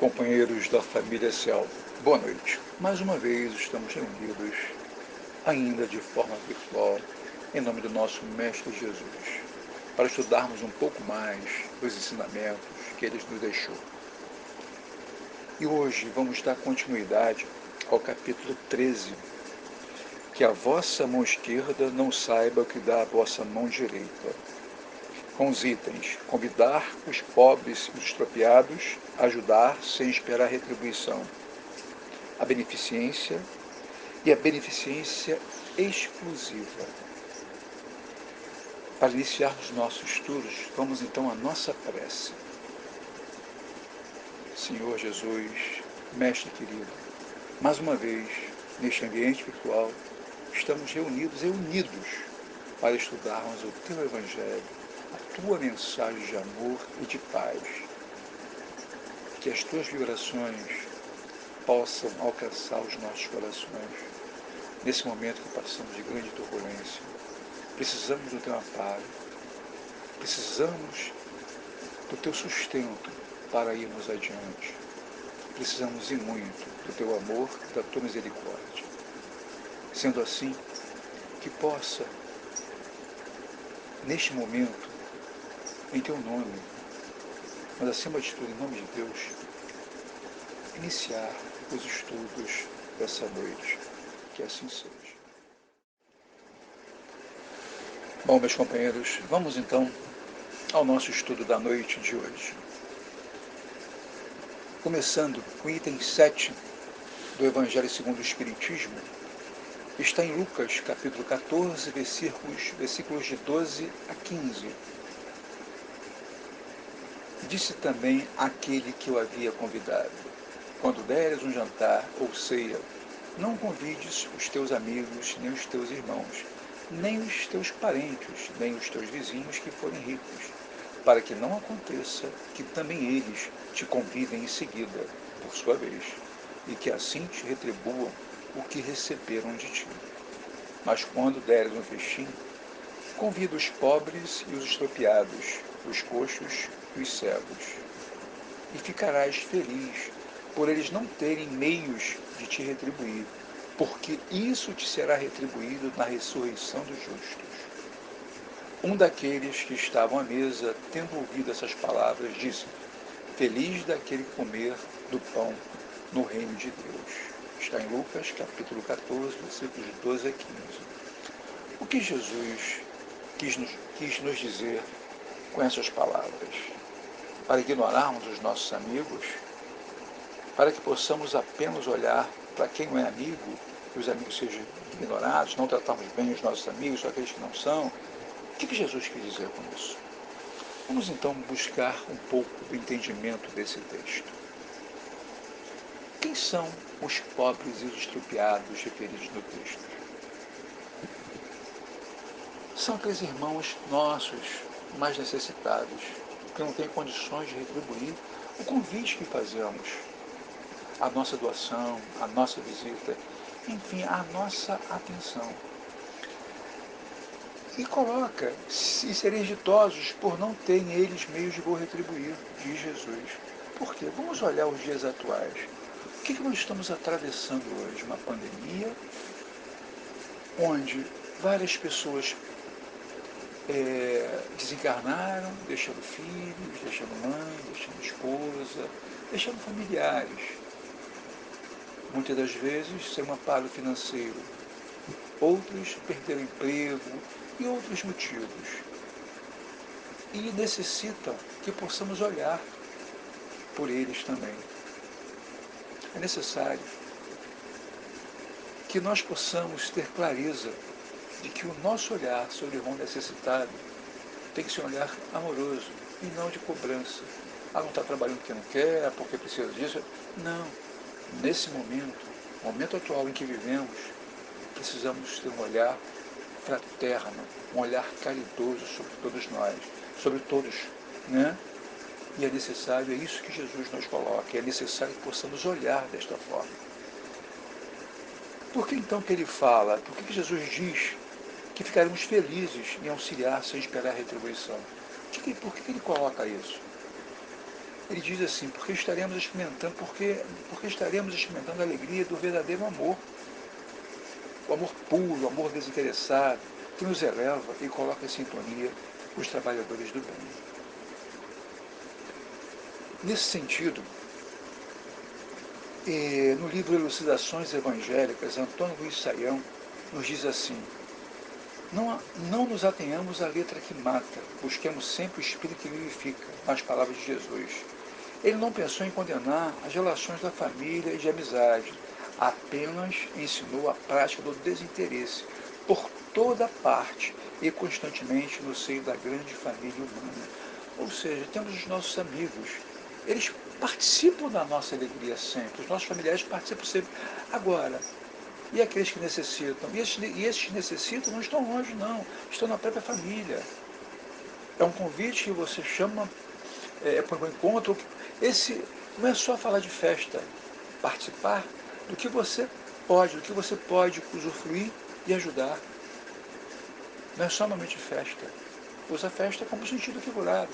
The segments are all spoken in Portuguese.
companheiros da família Céu, boa noite. Mais uma vez estamos reunidos, ainda de forma virtual, em nome do nosso Mestre Jesus, para estudarmos um pouco mais os ensinamentos que ele nos deixou. E hoje vamos dar continuidade ao capítulo 13, que a vossa mão esquerda não saiba o que dá a vossa mão direita. Com os itens: convidar os pobres e os expropriados, ajudar sem esperar retribuição, a beneficência e a beneficência exclusiva. Para iniciarmos nossos estudos, vamos então à nossa prece. Senhor Jesus, Mestre querido, mais uma vez, neste ambiente virtual, estamos reunidos e unidos para estudarmos o Teu Evangelho, a Tua mensagem de amor e de paz. Que as Tuas vibrações possam alcançar os nossos corações. Nesse momento que passamos de grande turbulência, precisamos do Teu amparo, precisamos do Teu sustento para irmos adiante. Precisamos e muito do Teu amor e da Tua misericórdia. Sendo assim, que possa, neste momento, em Teu nome, mas acima de tudo, em nome de Deus, iniciar os estudos dessa noite. Que assim seja. Bom, meus companheiros, vamos então ao nosso estudo da noite de hoje. Começando com o item 7 do Evangelho segundo o Espiritismo, está em Lucas, capítulo 14, versículos de 12 a 15. Disse também aquele que o havia convidado: quando deres um jantar ou ceia, não convides os teus amigos, nem os teus irmãos, nem os teus parentes, nem os teus vizinhos que forem ricos, para que não aconteça que também eles te convidem em seguida, por sua vez, e que assim te retribuam o que receberam de ti. Mas quando deres um festim, convida os pobres e os expropriados, os coxos e os cegos, e ficarás feliz por eles não terem meios de te retribuir, porque isso te será retribuído na ressurreição dos justos. Um daqueles que estavam à mesa, tendo ouvido essas palavras, disse: feliz daquele que comer do pão no reino de Deus. Está em Lucas, capítulo 14, versículos de 12 a 15. O que Jesus quis nos dizer com essas palavras? Para ignorarmos os nossos amigos? Para que possamos apenas olhar para quem não é amigo, que os amigos sejam ignorados, não tratarmos bem os nossos amigos, só aqueles que não são? O que Jesus quis dizer com isso? Vamos então buscar um pouco do entendimento desse texto. Quem são os pobres e os expropriados referidos no texto? São aqueles irmãos nossos mais necessitados, que não têm condições de retribuir o convite que fazemos, a nossa doação, a nossa visita, enfim, a nossa atenção. E coloca, se serem ditosos por não terem eles meios de vou retribuir, diz Jesus. Por quê? Vamos olhar os dias atuais. O que nós estamos atravessando hoje? Uma pandemia, onde várias pessoas desencarnaram, deixando filhos, deixando mãe, deixando esposa, deixando familiares. Muitas das vezes sem um amparo financeiro. Outros perderam emprego e outros motivos. E necessitam que possamos olhar por eles também. É necessário que nós possamos ter clareza de que o nosso olhar sobre o irmão necessitado tem que ser um olhar amoroso e não de cobrança. Não está trabalhando porque não quer, porque precisa disso. Não. Nesse momento atual em que vivemos, precisamos ter um olhar fraterno, um olhar caridoso sobre todos nós, sobre todos, né? E é necessário, é isso que Jesus nos coloca, é necessário que possamos olhar desta forma. Por que então que ele fala, por que Jesus diz que ficaremos felizes em auxiliar sem esperar retribuição? Por que ele coloca isso? Ele diz assim, porque estaremos experimentando a alegria do verdadeiro amor, o amor puro, o amor desinteressado, que nos eleva e coloca em sintonia os trabalhadores do bem. Nesse sentido, no livro Elucidações Evangélicas, Antônio Luiz Saião nos diz assim: não nos atenhamos à letra que mata, busquemos sempre o espírito que vivifica, nas palavras de Jesus. Ele não pensou em condenar as relações da família e de amizade, apenas ensinou a prática do desinteresse por toda parte e constantemente no seio da grande família humana. Ou seja, temos os nossos amigos, eles participam da nossa alegria sempre, os nossos familiares participam sempre. Agora, e aqueles que necessitam? E esses que necessitam não estão longe, não, estão na própria família. É um convite que você chama para um encontro. Esse não é só falar de festa, participar do que você pode usufruir e ajudar. Não é só momento de festa. Usa a festa como sentido figurado.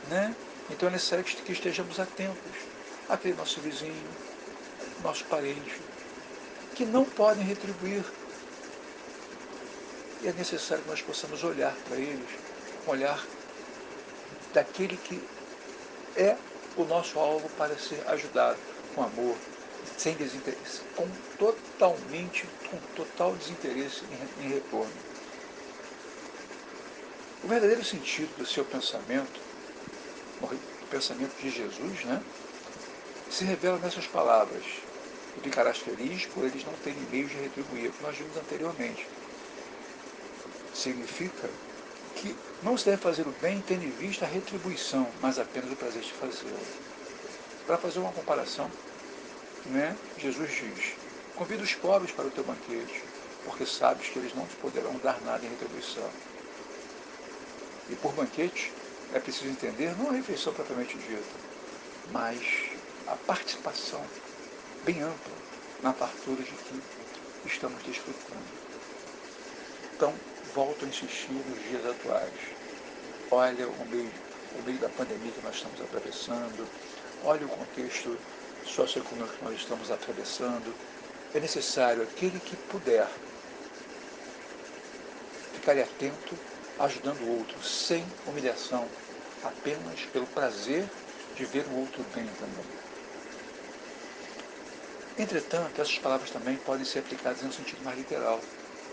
Né? Então é necessário que estejamos atentos àquele nosso vizinho, nosso parente, que não podem retribuir. E é necessário que nós possamos olhar para eles, com olhar daquele que é o nosso alvo para ser ajudado com amor, sem desinteresse, com total desinteresse em retorno. O verdadeiro sentido do seu pensamento, o pensamento de Jesus, né, se revela nessas palavras: e ficarás feliz por eles não terem meios de retribuir, que nós vimos anteriormente. Significa que não se deve fazer o bem tendo em vista a retribuição, mas apenas o prazer de fazê-lo. Para fazer uma comparação, né, Jesus diz: convida os pobres para o teu banquete, porque sabes que eles não te poderão dar nada em retribuição. E por banquete é preciso entender não a refeição propriamente dita, mas a participação bem ampla na fartura de que estamos desfrutando. Então, volto a insistir nos dias atuais. Olha o meio da pandemia que nós estamos atravessando, olha o contexto socioeconômico que nós estamos atravessando. É necessário aquele que puder ficar atento, ajudando o outro, sem humilhação, apenas pelo prazer de ver o outro bem também. Entretanto, essas palavras também podem ser aplicadas em um sentido mais literal.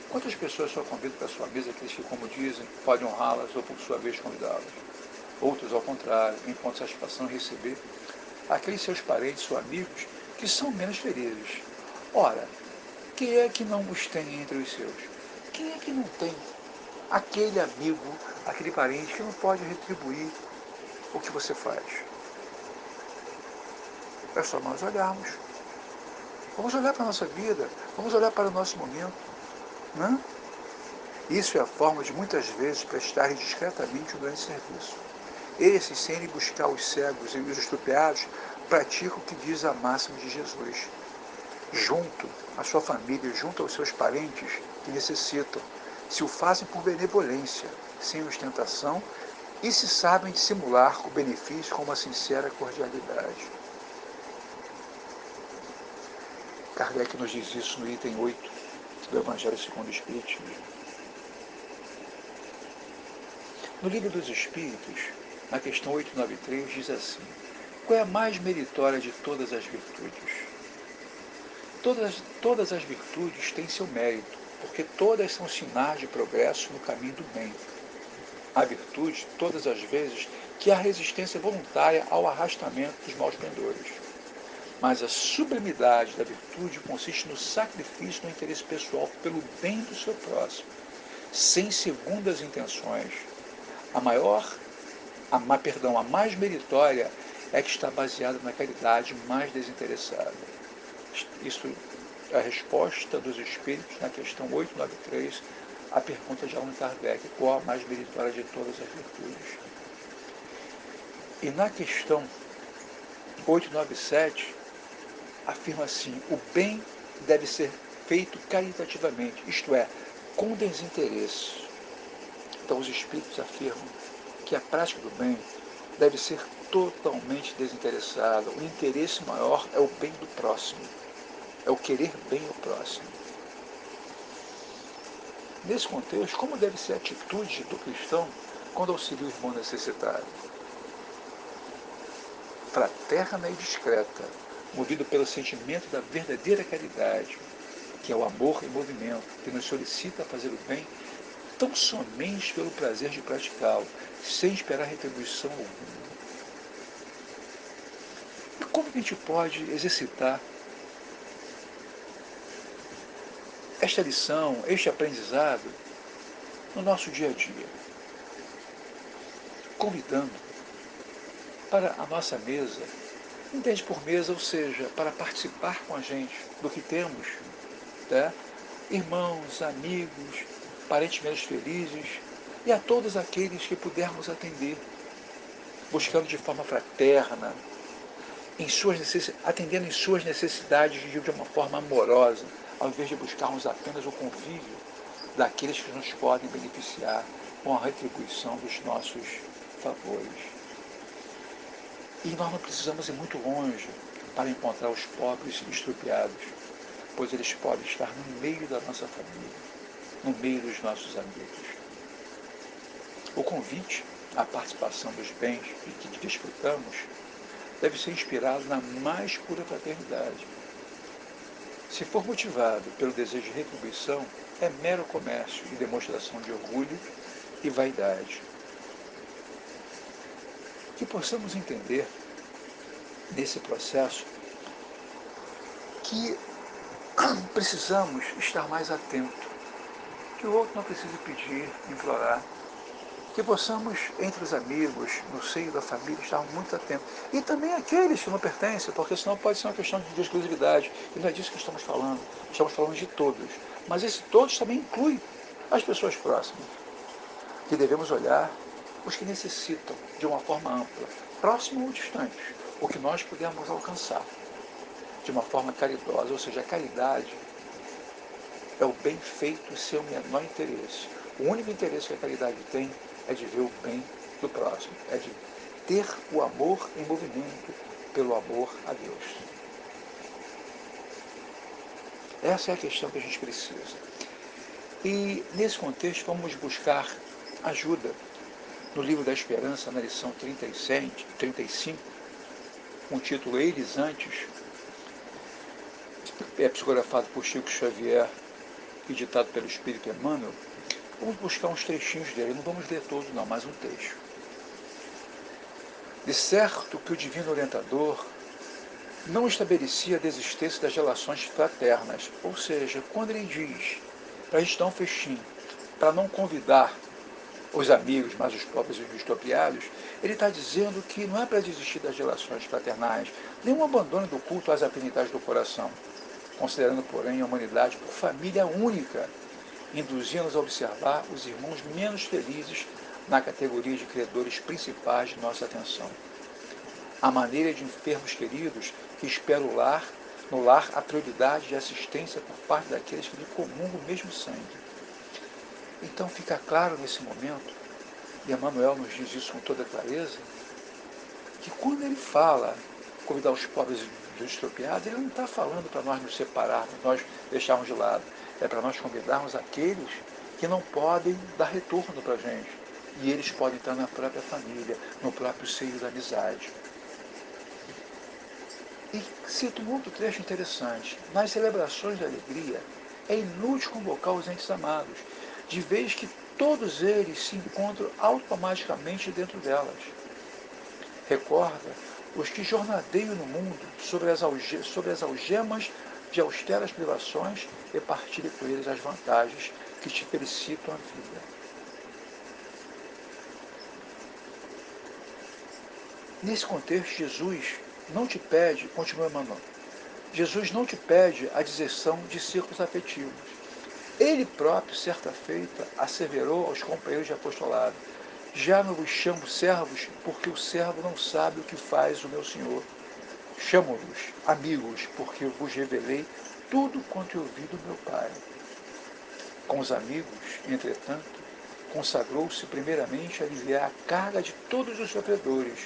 Quantas pessoas só convidam para a sua mesa aqueles que, como dizem, podem honrá-las ou por sua vez convidá-las? Outros, ao contrário, encontram satisfação em receber aqueles seus parentes ou amigos que são menos felizes. Ora, quem é que não os tem entre os seus? Quem é que não tem aquele amigo, aquele parente que não pode retribuir o que você faz? É só nós olharmos. Vamos olhar para a nossa vida, vamos olhar para o nosso momento. Né? Isso é a forma de muitas vezes prestarem discretamente um grande serviço. Esses, sem ir buscar os cegos e os estupeados, praticam o que diz a máxima de Jesus: junto à sua família, junto aos seus parentes que necessitam, se o fazem por benevolência, sem ostentação, e se sabem dissimular o benefício com uma sincera cordialidade. Kardec nos diz isso no item 8 do Evangelho segundo o Espiritismo. No Livro dos Espíritos, na questão 893, diz assim: qual é a mais meritória de todas as virtudes? Todas as virtudes têm seu mérito, porque todas são sinais de progresso no caminho do bem. A virtude, todas as vezes, que há resistência voluntária ao arrastamento dos maus pendores. Mas a sublimidade da virtude consiste no sacrifício do interesse pessoal pelo bem do seu próximo, sem segundas intenções. A mais meritória é que está baseada na caridade mais desinteressada. Isso é a resposta dos Espíritos na questão 893, à pergunta de Allan Kardec: qual a mais meritória de todas as virtudes? E na questão 897, afirma assim: o bem deve ser feito caritativamente, isto é, com desinteresse. Então os Espíritos afirmam que a prática do bem deve ser totalmente desinteressada. O interesse maior é o bem do próximo, é o querer bem ao próximo. Nesse contexto, como deve ser a atitude do cristão quando auxilia o irmão necessitado? Fraterna e discreta, movido pelo sentimento da verdadeira caridade, que é o amor em movimento, que nos solicita fazer o bem tão somente pelo prazer de praticá-lo, sem esperar retribuição alguma. E como que a gente pode exercitar esta lição, este aprendizado no nosso dia a dia? Convidando para a nossa mesa, entende por mesa, ou seja, para participar com a gente do que temos, né? Irmãos, amigos, parentes menos felizes, e a todos aqueles que pudermos atender, buscando de forma fraterna, atendendo em suas necessidades de uma forma amorosa, ao invés de buscarmos apenas o convívio daqueles que nos podem beneficiar com a retribuição dos nossos favores. E nós não precisamos ir muito longe para encontrar os pobres estrupiados, pois eles podem estar no meio da nossa família, no meio dos nossos amigos. O convite à participação dos bens que desfrutamos deve ser inspirado na mais pura fraternidade. Se for motivado pelo desejo de retribuição, é mero comércio e demonstração de orgulho e vaidade. Que possamos entender, nesse processo, que precisamos estar mais atentos, que o outro não precisa pedir, implorar, que possamos, entre os amigos, no seio da família, estar muito atentos. E também aqueles que não pertencem, porque senão pode ser uma questão de exclusividade. E não é disso que estamos falando de todos. Mas esse todos também inclui as pessoas próximas, que devemos olhar os que necessitam de uma forma ampla, próximo ou distante, o que nós pudermos alcançar, de uma forma caridosa, ou seja, a caridade é o bem feito sem o menor interesse. O único interesse que a caridade tem é de ver o bem do próximo, é de ter o amor em movimento pelo amor a Deus. Essa é a questão que a gente precisa. E, nesse contexto, vamos buscar ajuda no Livro da Esperança, na lição 35, com o título Eles Antes, psicografado por Chico Xavier e ditado pelo Espírito Emmanuel. Vamos buscar uns trechinhos dele, não vamos ler todos não, mas um trecho. De certo que o Divino Orientador não estabelecia a desistência das relações fraternas, ou seja, quando ele diz para a gente dar um festim, para não convidar os amigos, mas os pobres e os estropiados, ele está dizendo que não é para desistir das relações fraternais, nem um abandono do culto às afinidades do coração, considerando, porém, a humanidade por família única, induzindo-nos a observar os irmãos menos felizes na categoria de credores principais de nossa atenção. A maneira de enfermos queridos que esperam no lar a prioridade de assistência por parte daqueles que lhe comungam o mesmo sangue. Então fica claro nesse momento, e Emmanuel nos diz isso com toda clareza, que quando ele fala convidar os pobres e os estropiados, ele não está falando para nós nos separarmos, nós deixarmos de lado. É para nós convidarmos aqueles que não podem dar retorno para a gente. E eles podem estar na própria família, no próprio seio da amizade. E cito um outro trecho interessante. Nas celebrações da alegria, é inútil convocar os entes amados, de vez que todos eles se encontram automaticamente dentro delas. Recorda os que jornadeiam no mundo sobre as algemas de austeras privações e partilhe com eles as vantagens que te felicitam a vida. Nesse contexto, Jesus não te pede, continua Emmanuel, Jesus não te pede a deserção de círculos afetivos. Ele próprio, certa feita, asseverou aos companheiros de apostolado: já não vos chamo servos, porque o servo não sabe o que faz o meu Senhor. Chamo-vos amigos, porque eu vos revelei tudo quanto eu ouvi do meu Pai. Com os amigos, entretanto, consagrou-se primeiramente a aliviar a carga de todos os sofredores,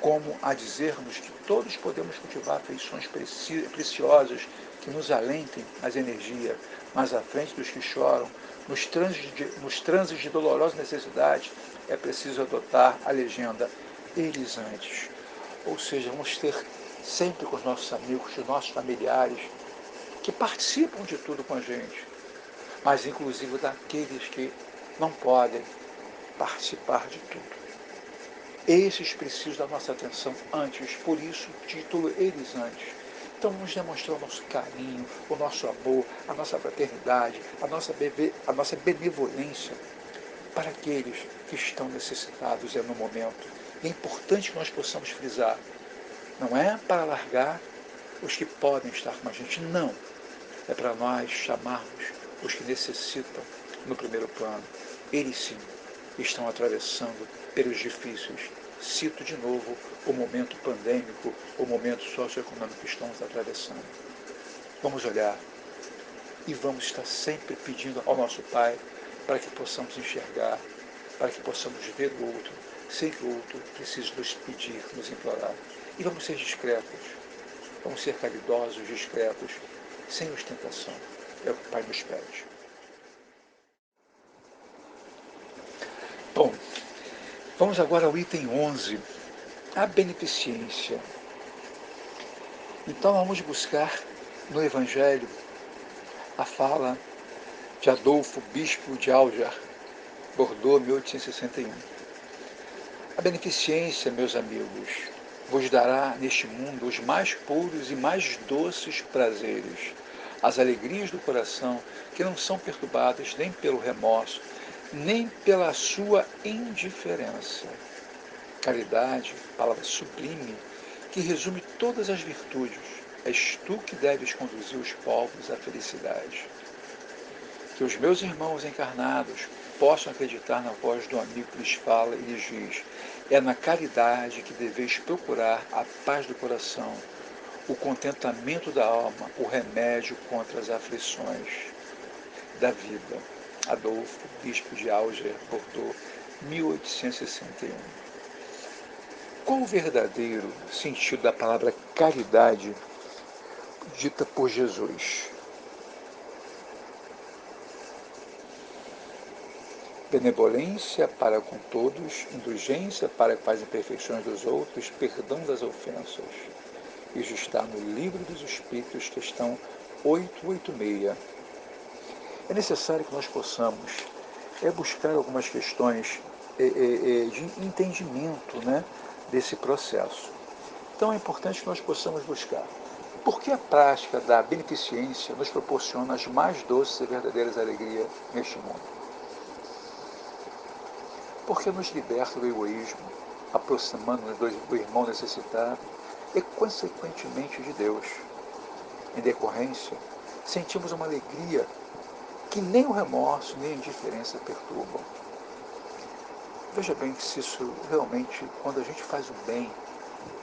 como a dizer-nos que todos podemos cultivar afeições preciosas que nos alentem as energias mais à frente dos que choram, nos transes de dolorosa necessidade, é preciso adotar a legenda eles antes. Ou seja, vamos ter sempre com os nossos amigos, os nossos familiares, que participam de tudo com a gente, mas inclusive daqueles que não podem participar de tudo. Esses precisam da nossa atenção antes, por isso título eles antes. Então vamos demonstrar o nosso carinho, o nosso amor, a nossa fraternidade, a nossa benevolência para aqueles que estão necessitados no momento. É importante que nós possamos frisar, não é para largar os que podem estar com a gente, não. É para nós chamarmos os que necessitam no primeiro plano. Eles sim estão atravessando pelos difíceis. Cito de novo o momento pandêmico, o momento socioeconômico que estamos atravessando. Vamos olhar e vamos estar sempre pedindo ao nosso Pai para que possamos enxergar, para que possamos ver o outro, sem que o outro precise nos pedir, nos implorar. E vamos ser discretos, vamos ser caridosos, discretos, sem ostentação. É o que o Pai nos pede. Bom, vamos agora ao item 11, a beneficência. Então vamos buscar no Evangelho a fala de Adolfo, bispo de Alger, Bordeaux, 1861. A beneficência, meus amigos, vos dará neste mundo os mais puros e mais doces prazeres, as alegrias do coração que não são perturbadas nem pelo remorso, nem pela sua indiferença. Caridade, palavra sublime, que resume todas as virtudes, és tu que deves conduzir os povos à felicidade. Que os meus irmãos encarnados possam acreditar na voz do amigo que lhes fala e lhes diz: é na caridade que deveis procurar a paz do coração, o contentamento da alma, o remédio contra as aflições da vida. Adolfo, bispo de Alger, Bordeaux, 1861. Qual o verdadeiro sentido da palavra caridade dita por Jesus? Benevolência para com todos, indulgência para com as imperfeições dos outros, perdão das ofensas. Isso está no Livro dos Espíritos, questão 886. É necessário que nós possamos buscar algumas questões de entendimento, né, desse processo. Então é importante que nós possamos buscar. Por que a prática da beneficência nos proporciona as mais doces e verdadeiras alegrias neste mundo? Porque nos liberta do egoísmo, aproximando-nos do irmão necessitado e, consequentemente, de Deus. Em decorrência, sentimos uma alegria que nem o remorso nem a indiferença perturbam. Veja bem que se isso realmente, quando a gente faz o bem,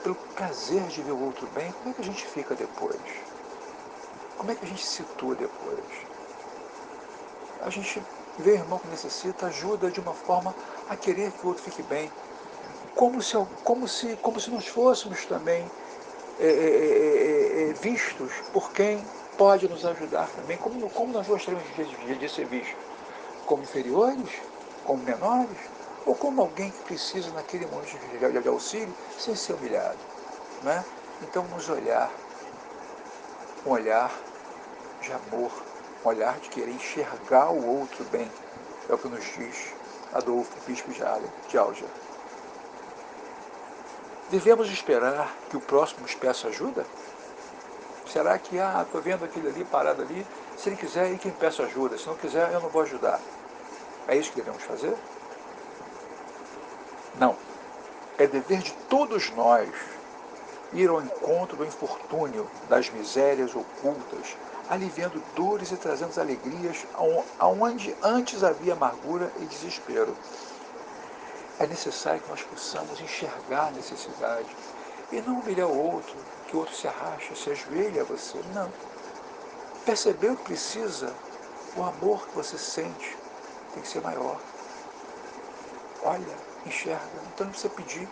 pelo prazer de ver o outro bem, como é que a gente fica depois? Como é que a gente se situa depois? A gente vê o irmão que necessita, ajuda de uma forma a querer que o outro fique bem, como se nós fôssemos também vistos por quem pode nos ajudar também, como nós gostaríamos de ser vistos, como inferiores, como menores, ou como alguém que precisa naquele momento de auxílio, sem ser humilhado. Não é? Então vamos olhar, um olhar de amor, um olhar de querer enxergar o outro bem, é o que nos diz Adolfo, bispo de Alger. Devemos esperar que o próximo nos peça ajuda? Será que, estou vendo aquele ali parado ali, se ele quiser, ele que me peça ajuda, se não quiser, eu não vou ajudar. É isso que devemos fazer? Não. É dever de todos nós ir ao encontro do infortúnio, das misérias ocultas, aliviando dores e trazendo alegrias aonde antes havia amargura e desespero. É necessário que nós possamos enxergar a necessidade e não humilhar o outro, que o outro se arraste, se ajoelhe a você. Não. Percebeu que precisa, o amor que você sente tem que ser maior. Olha, enxerga, então não precisa pedir.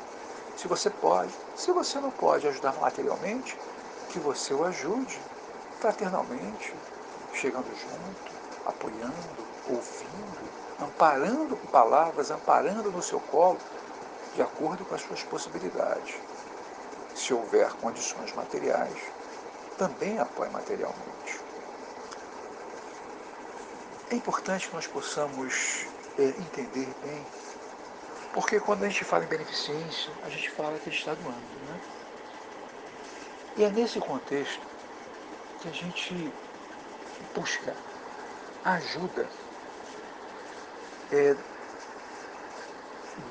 Se você pode. Se você não pode ajudar materialmente, que você o ajude fraternalmente, chegando junto, apoiando, ouvindo, amparando com palavras, amparando no seu colo, de acordo com as suas possibilidades. Se houver condições materiais, também apoie materialmente. É importante que nós possamos entender bem, porque quando a gente fala em beneficência, a gente fala que a gente está doando, né? E é nesse contexto que a gente busca ajuda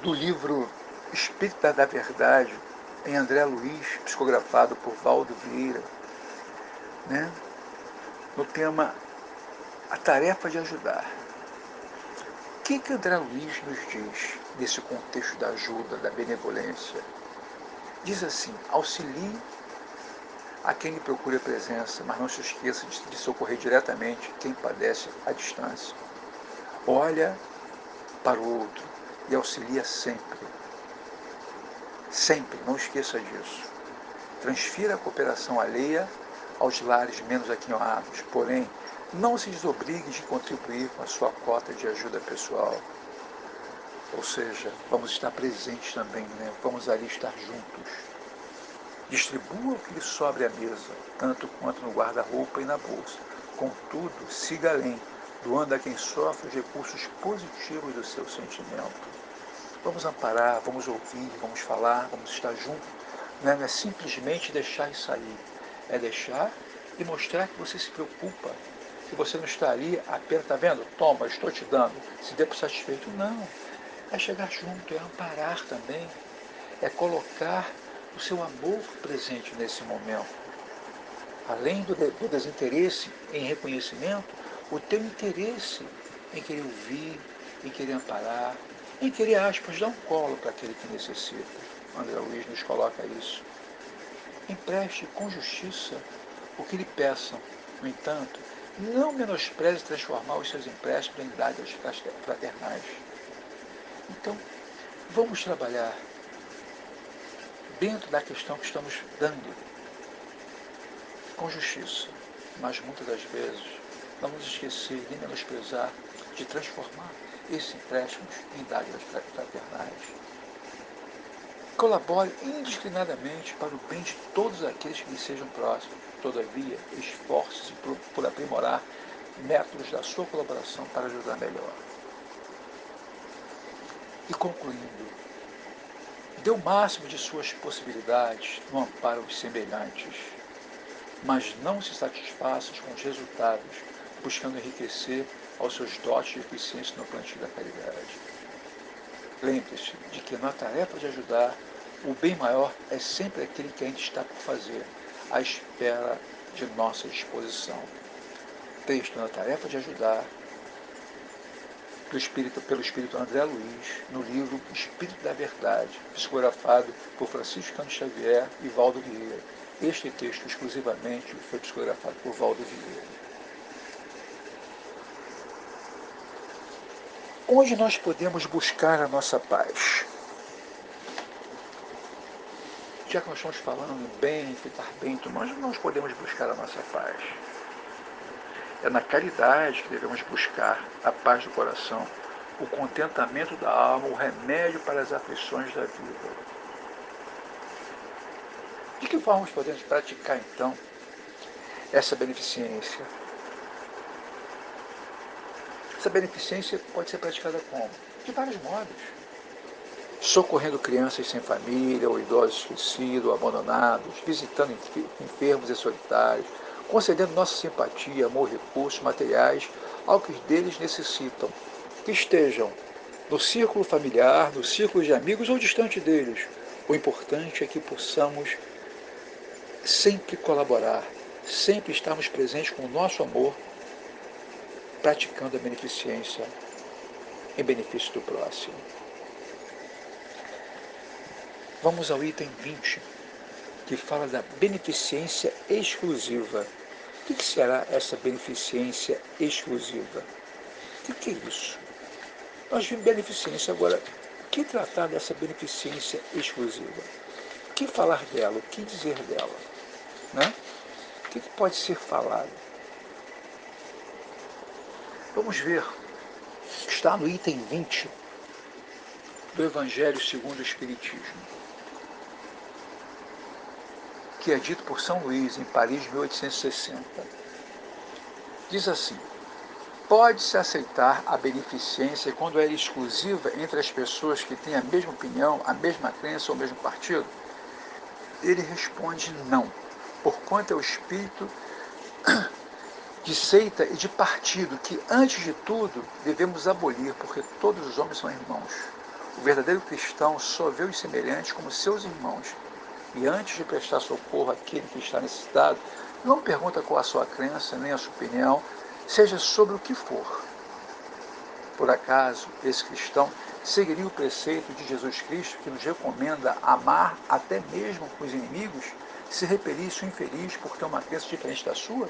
do livro Espírita da Verdade, em André Luiz, psicografado por Valdo Vieira, né? No tema A Tarefa de Ajudar. O que André Luiz nos diz nesse contexto da ajuda, da benevolência? Diz assim: auxilie a quem lhe procure a presença, mas não se esqueça de socorrer diretamente quem padece à distância. Olha para o outro e auxilia sempre. Sempre, não esqueça disso. Transfira a cooperação alheia aos lares menos aquinhoados, porém, não se desobrigue de contribuir com a sua cota de ajuda pessoal. Ou seja, vamos estar presentes também, né? Vamos ali estar juntos. Distribua o que lhe sobre à mesa, tanto quanto no guarda-roupa e na bolsa. Contudo, siga além, doando a quem sofre os recursos positivos do seu sentimento. Vamos amparar, vamos ouvir, vamos falar, vamos estar juntos. Não é simplesmente deixar e sair. É deixar e mostrar que você se preocupa, que você não está ali apenas, está vendo? Toma, estou te dando. Se dê por satisfeito. Não. É chegar junto, é amparar também. É colocar o seu amor presente nesse momento. Além do desinteresse em reconhecimento, o teu interesse em querer ouvir, em querer amparar, em querer, aspas, dar um colo para aquele que necessita. André Luiz nos coloca isso. Empreste com justiça o que lhe peçam. No entanto, não menospreze transformar os seus empréstimos em dádivas fraternais. Então, vamos trabalhar dentro da questão que estamos dando, com justiça, mas muitas das vezes não nos esquecer nem menosprezar de transformar esses empréstimos em dádivas fraternais. Colabore indiscriminadamente para o bem de todos aqueles que lhe sejam próximos. Todavia, esforce-se por aprimorar métodos da sua colaboração para ajudar melhor. E concluindo, dê o máximo de suas possibilidades no amparo aos semelhantes, mas não se satisfaça com os resultados, buscando enriquecer aos seus dotes de eficiência no plantio da caridade. Lembre-se de que na tarefa de ajudar, o bem maior é sempre aquele que ainda está por fazer, à espera de nossa disposição. Texto na tarefa de ajudar, pelo Espírito André Luiz, no livro Espírito da Verdade, psicografado por Francisco Cândido Xavier e Valdo Vieira. Este texto exclusivamente foi psicografado por Valdo Vieira. Onde nós podemos buscar a nossa paz? Já que nós estamos falando em bem, ficar bem, onde nós podemos buscar a nossa paz? É na caridade que devemos buscar a paz do coração, o contentamento da alma, o remédio para as aflições da vida. De que forma podemos praticar, então, essa beneficência? Essa beneficência pode ser praticada como? De vários modos. Socorrendo crianças sem família, ou idosos esquecidos, ou abandonados, visitando enfermos e solitários, concedendo nossa simpatia, amor, recursos materiais ao que deles necessitam, que estejam no círculo familiar, no círculo de amigos ou distante deles. O importante é que possamos sempre colaborar, sempre estarmos presentes com o nosso amor, praticando a beneficência em benefício do próximo. Vamos ao item 20, que fala da beneficência exclusiva. O que será essa beneficência exclusiva? O que é isso? Nós vimos beneficência agora, que tratar dessa beneficência exclusiva? O que falar dela? O que dizer dela? Né? O que pode ser falado? Vamos ver. Está no item 20 do Evangelho segundo o Espiritismo, que é dito por São Luís, em Paris, 1860. Diz assim: pode-se aceitar a beneficência quando ela é exclusiva entre as pessoas que têm a mesma opinião, a mesma crença ou o mesmo partido? Ele responde não, porquanto é o espírito de seita e de partido que, antes de tudo, devemos abolir, porque todos os homens são irmãos. O verdadeiro cristão só vê os semelhantes como seus irmãos, e antes de prestar socorro àquele que está necessitado, não pergunta qual a sua crença, nem a sua opinião, seja sobre o que for. Por acaso, esse cristão seguiria o preceito de Jesus Cristo, que nos recomenda amar até mesmo os inimigos, se repelisse o infeliz por ter uma crença diferente da sua?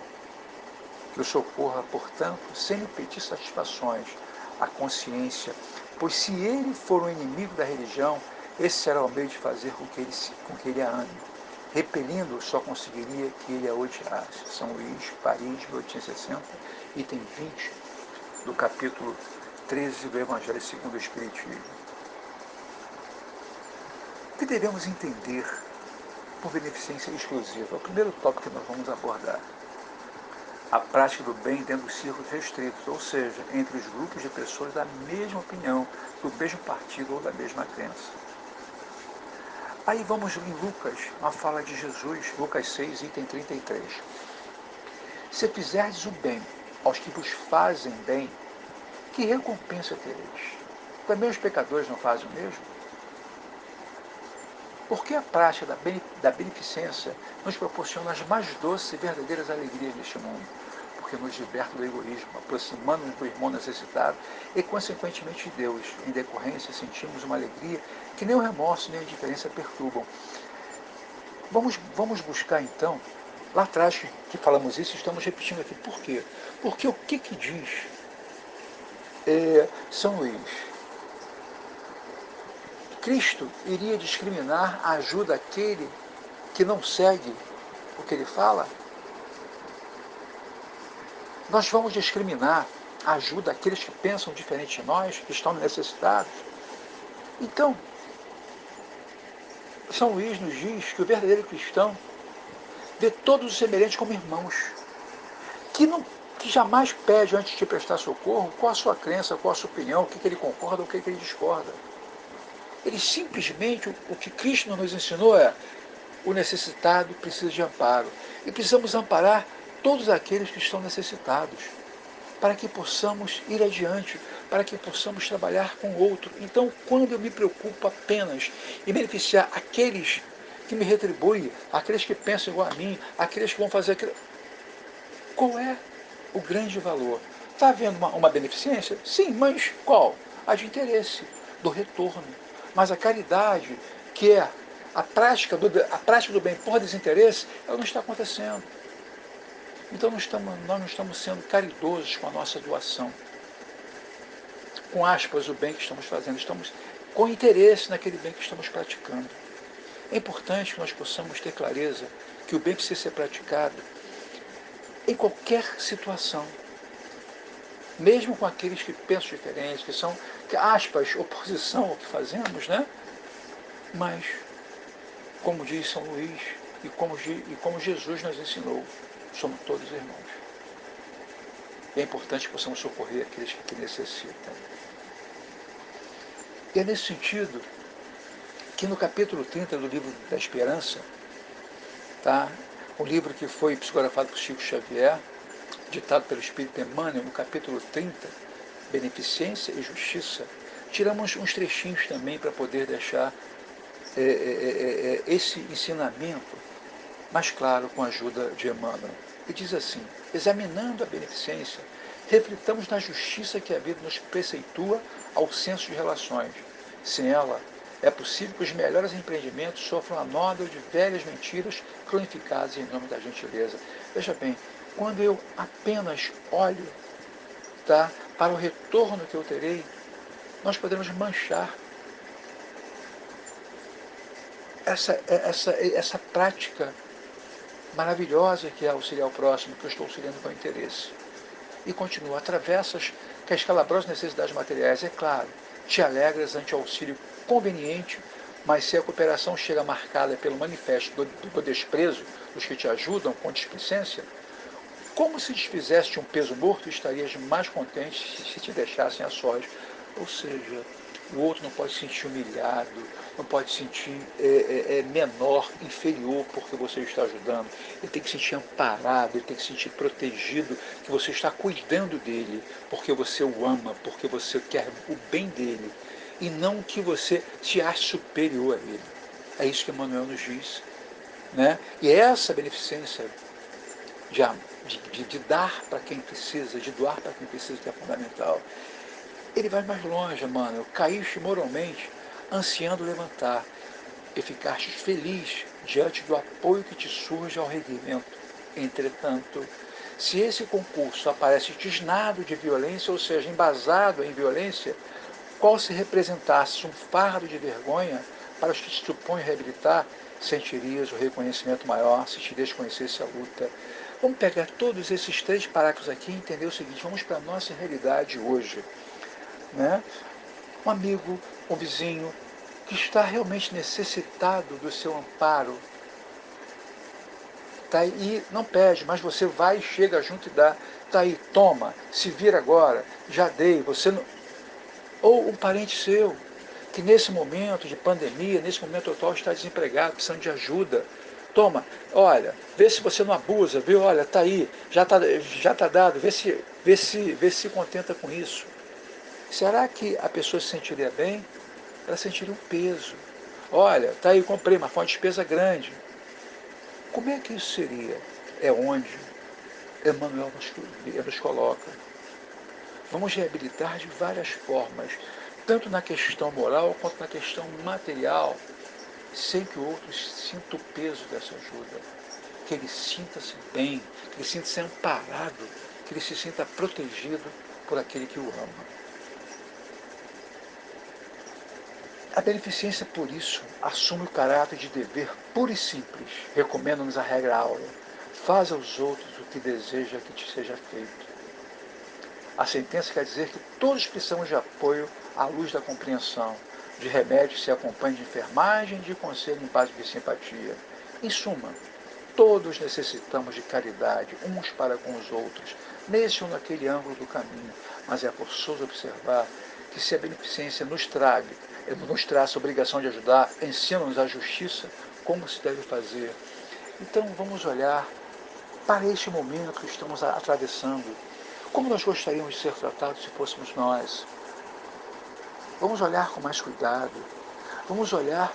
Que o socorra, portanto, sem lhe pedir satisfações, à consciência, pois se ele for um inimigo da religião, esse será o meio de fazer com que ele a ame. Repelindo, só conseguiria que ele a odiasse. São Luís, Paris, 1860, item 20 do capítulo 13 do Evangelho segundo o Espiritismo. O que devemos entender por beneficência exclusiva? É o primeiro tópico que nós vamos abordar. A prática do bem dentro dos círculos restritos, ou seja, entre os grupos de pessoas da mesma opinião, do mesmo partido ou da mesma crença. Aí vamos em Lucas, uma fala de Jesus, Lucas 6, item 33. Se fizerdes o bem aos que vos fazem bem, que recompensa tereis? Também os pecadores não fazem o mesmo? Porque a prática da beneficência nos proporciona as mais doces e verdadeiras alegrias deste mundo, porque nos liberta do egoísmo, aproximando-nos do irmão necessitado e, consequentemente, de Deus. Em decorrência, sentimos uma alegria que nem o remorso nem a indiferença perturbam. Vamos buscar, então, lá atrás que falamos isso, estamos repetindo aqui. Por quê? Porque o que diz São Luís? Cristo iria discriminar a ajuda àquele que não segue o que ele fala? Nós vamos discriminar a ajuda àqueles que pensam diferente de nós, que estão necessitados? Então, São Luís nos diz que o verdadeiro cristão vê todos os semelhantes como irmãos, que jamais pede, antes de prestar socorro, qual a sua crença, qual a sua opinião, o que ele concorda, o que ele discorda. Ele simplesmente, o que Cristo nos ensinou é: o necessitado precisa de amparo. E precisamos amparar todos aqueles que estão necessitados, para que possamos ir adiante, para que possamos trabalhar com o outro. Então, quando eu me preocupo apenas em beneficiar aqueles que me retribuem, aqueles que pensam igual a mim, aqueles que vão fazer aquilo, qual é o grande valor? Está havendo uma beneficência? Sim, mas qual? A de interesse, do retorno. Mas a caridade, que é a prática do bem por desinteresse, ela não está acontecendo. Então nós não estamos sendo caridosos com a nossa doação. Com aspas, o bem que estamos fazendo. Estamos com interesse naquele bem que estamos praticando. É importante que nós possamos ter clareza que o bem precisa ser praticado em qualquer situação. Mesmo com aqueles que pensam diferente, que são, aspas, oposição ao que fazemos, né? Mas, como diz São Luís, e como Jesus nos ensinou, somos todos irmãos. E é importante que possamos socorrer aqueles que necessitam. E é nesse sentido que no capítulo 30 do livro da Esperança, tá? Um livro que foi psicografado por Chico Xavier, ditado pelo Espírito Emmanuel, no capítulo 30, Beneficência e Justiça, tiramos uns trechinhos também para poder deixar esse ensinamento mais claro com a ajuda de Emmanuel. E diz assim: examinando a beneficência, reflitamos na justiça que a vida nos preceitua ao senso de relações. Sem ela, é possível que os melhores empreendimentos sofram a nódoa de velhas mentiras cronificadas em nome da gentileza. Veja bem, quando eu apenas olho, tá, para o retorno que eu terei, nós podemos manchar essa prática maravilhosa que é auxiliar o próximo, que eu estou auxiliando com interesse. E continua, atravessas que as calabrosas necessidades materiais, é claro, te alegras ante o auxílio conveniente, mas se a cooperação chega marcada pelo manifesto do desprezo dos que te ajudam com displicência, como se desfizesse de um peso morto, estarias mais contente se te deixassem a sós. Ou seja, o outro não pode se sentir humilhado, não pode se sentir menor, inferior porque você está ajudando. Ele tem que se sentir amparado, ele tem que se sentir protegido, que você está cuidando dele, porque você o ama, porque você quer o bem dele, e não que você se ache superior a ele. É isso que Emmanuel nos diz. Né? E essa beneficência de dar para quem precisa, de doar para quem precisa, que é fundamental. Ele vai mais longe, mano. Caíste moralmente, ansiando levantar, e ficaste feliz diante do apoio que te surge ao erguimento. Entretanto, se esse concurso aparece tisnado de violência, ou seja, embasado em violência, qual se representasse um fardo de vergonha para os que te supõem reabilitar, sentirias o reconhecimento maior se te desconhecesse a luta. Vamos pegar todos esses 3 parágrafos aqui e entender o seguinte, vamos para a nossa realidade hoje. Né? Um amigo, um vizinho, que está realmente necessitado do seu amparo, tá? E não pede, mas você vai, chega junto e dá. Tá aí, toma, se vira agora, já dei, você não... Ou um parente seu, que nesse momento de pandemia, nesse momento atual, está desempregado, precisando de ajuda. Toma, olha, vê se você não abusa, viu? Olha, tá aí, já tá dado, vê se contenta com isso. Será que a pessoa se sentiria bem? Ela sentiria um peso. Olha, tá aí, comprei, mas foi uma despesa grande. Como é que isso seria? É onde Emmanuel nos coloca. Vamos reabilitar de várias formas, tanto na questão moral quanto na questão material, sem que o outro sinta o peso dessa ajuda, que ele sinta-se bem, que ele sinta-se amparado, que ele se sinta protegido por aquele que o ama. A beneficência, por isso, assume o caráter de dever puro e simples, recomenda-nos a regra áurea: faz aos outros o que deseja que te seja feito. A sentença quer dizer que todos precisamos de apoio à luz da compreensão, de remédio se acompanha de enfermagem, de conselho em base de simpatia. Em suma, todos necessitamos de caridade, uns para com os outros, nesse ou naquele ângulo do caminho, mas é forçoso observar que se a beneficência nos traz a obrigação de ajudar, ensina-nos a justiça, como se deve fazer. Então vamos olhar para este momento que estamos atravessando. Como nós gostaríamos de ser tratados se fôssemos nós? Vamos olhar com mais cuidado. Vamos olhar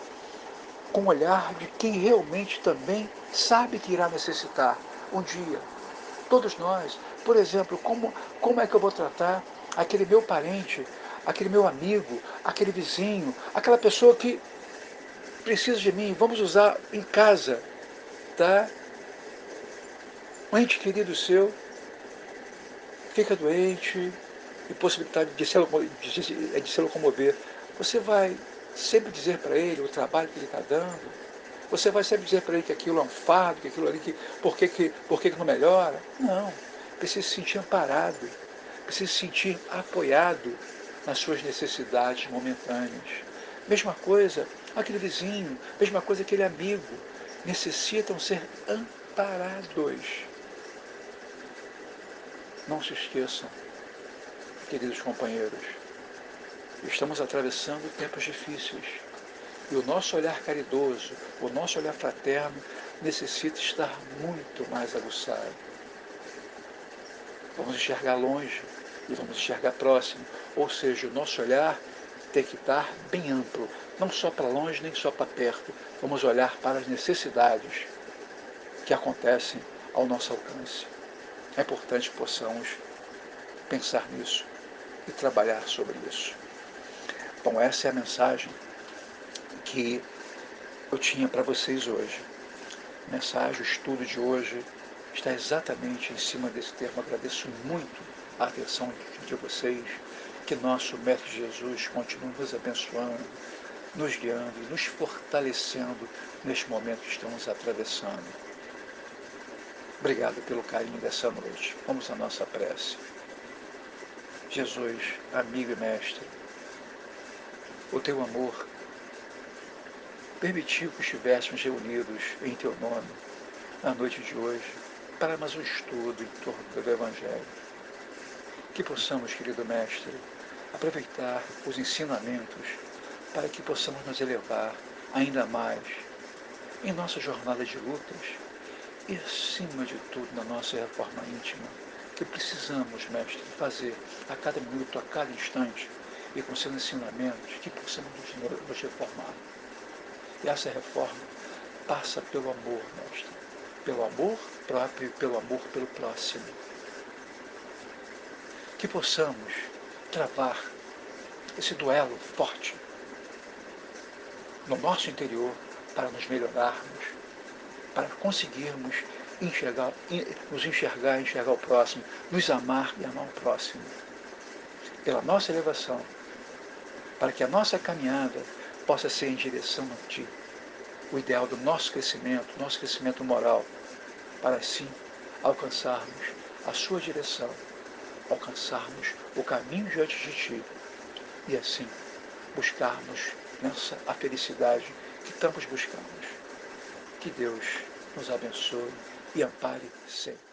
com o olhar de quem realmente também sabe que irá necessitar um dia. Todos nós. Por exemplo, como é que eu vou tratar aquele meu parente, aquele meu amigo, aquele vizinho, aquela pessoa que precisa de mim? Vamos usar em casa, tá? Um ente querido seu fica doente, impossibilidade de se locomover. Você vai sempre dizer para ele o trabalho que ele está dando? Você vai sempre dizer para ele que aquilo é um fardo, que aquilo ali, por que não melhora? Não. Precisa se sentir amparado, precisa se sentir apoiado nas suas necessidades momentâneas. Mesma coisa aquele vizinho, mesma coisa aquele amigo. Necessitam ser amparados. Não se esqueçam, queridos companheiros, estamos atravessando tempos difíceis. E o nosso olhar caridoso, o nosso olhar fraterno, necessita estar muito mais aguçado. Vamos enxergar longe e vamos enxergar próximo. Ou seja, o nosso olhar tem que estar bem amplo, não só para longe nem só para perto. Vamos olhar para as necessidades que acontecem ao nosso alcance. É importante que possamos pensar nisso e trabalhar sobre isso. Bom, essa é a mensagem que eu tinha para vocês hoje. A mensagem, o estudo de hoje está exatamente em cima desse termo. Agradeço muito a atenção de vocês. Que nosso Mestre Jesus continue nos abençoando, nos guiando e nos fortalecendo neste momento que estamos atravessando. Obrigado pelo carinho dessa noite. Vamos à nossa prece. Jesus, amigo e mestre, o teu amor permitiu que estivéssemos reunidos em teu nome na noite de hoje para mais um estudo em torno do Evangelho. Que possamos, querido mestre, aproveitar os ensinamentos para que possamos nos elevar ainda mais em nossa jornada de lutas e, acima de tudo, na nossa reforma íntima, que precisamos, mestre, fazer a cada minuto, a cada instante, e com seus ensinamentos, que possamos nos reformar. E essa reforma passa pelo amor, mestre, pelo amor próprio e pelo amor pelo próximo. Que possamos travar esse duelo forte no nosso interior para nos melhorarmos, para conseguirmos nos enxergar o próximo, nos amar e amar o próximo. Pela nossa elevação, para que a nossa caminhada possa ser em direção a Ti, o ideal do nosso crescimento moral, para assim alcançarmos a Sua direção, alcançarmos o caminho diante de Ti e assim buscarmos a felicidade que tantos buscamos. Que Deus nos abençoe e ampare sempre.